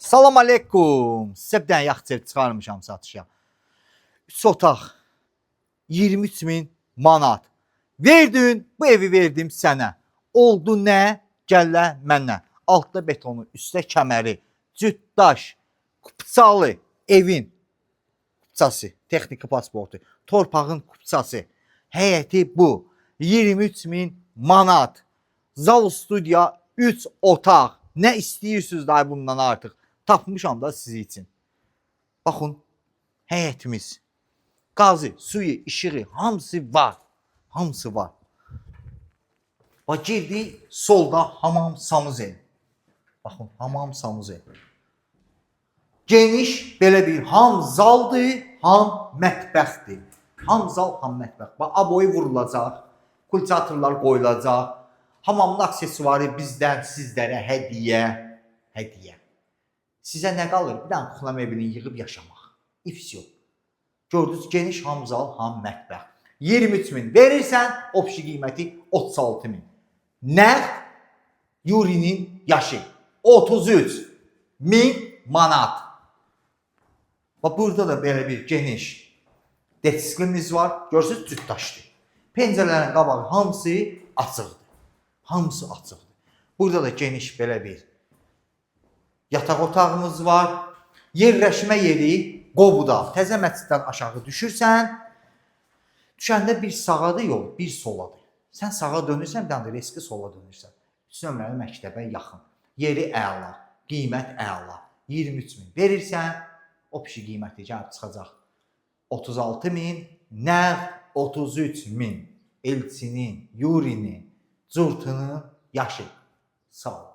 Salam aleykum. Sizə bir dənə yaxçır çıxarmışam satışa. 3 otaq 23.000 manat. Verdin, bu evi verdim sənə. Oldu nə? Gəllə mənə. Altda betonu, üstə kəməri, cütdaş, kupçalı evin kupçası, texniki pasportu, torpağın kupçası. Həyəti bu. 23.000 manat. Zal studiya 3 otaq. Nə istəyirsiniz daha bundan artıq? Tapmışam da sizi için. Baxın, həyətimiz. Qazı, suyu, işığı, hamısı var. Hamısı var. Bax, girdik, solda hamam samuzel. Baxın, hamam samuzel. Geniş, belə bir ham zaldır, ham mətbəxdir. Ham zal, ham mətbəx. Bax, aboyu vurulacaq, kultivatorlar qoyulacaq. Hamamın aksesuarı bizdən sizlərə hədiyyə. Hədiyyə. Sizə nə qalır? Bir dənə kuxna mebelini yığıb yaşamaq. İfs yox. Gördünüz, geniş ham zal, ham mətbəx. 23.000 verirsən, opşi qiyməti 36.000. Nəğd Yurinin yaşı 33.000 manat. Bax, burada da belə bir geniş desklimiz var. Görürsünüz, cütdaşdır. Pəncərələrin qabağı hamısı açıqdır. Hamısı açıqdır. Burada da geniş belə bir yataq otağımız var. Yerləşmə yeri Qobuda. Təzə məsciddən aşağı düşürsən, düşəndə bir sağadır yol, bir soladır. Sən sağa dönürsən, bir dənə də riski sola dönürsən. 3 nömrəli məktəbə yaxın. Yeri əla, qiymət əla. 23.000 verirsən, opşi qiyməti gəlib çıxacaq 36.000, nəğd 33.000. Elçinin, Yurinin, Curtunun yaşı. Sağ ol.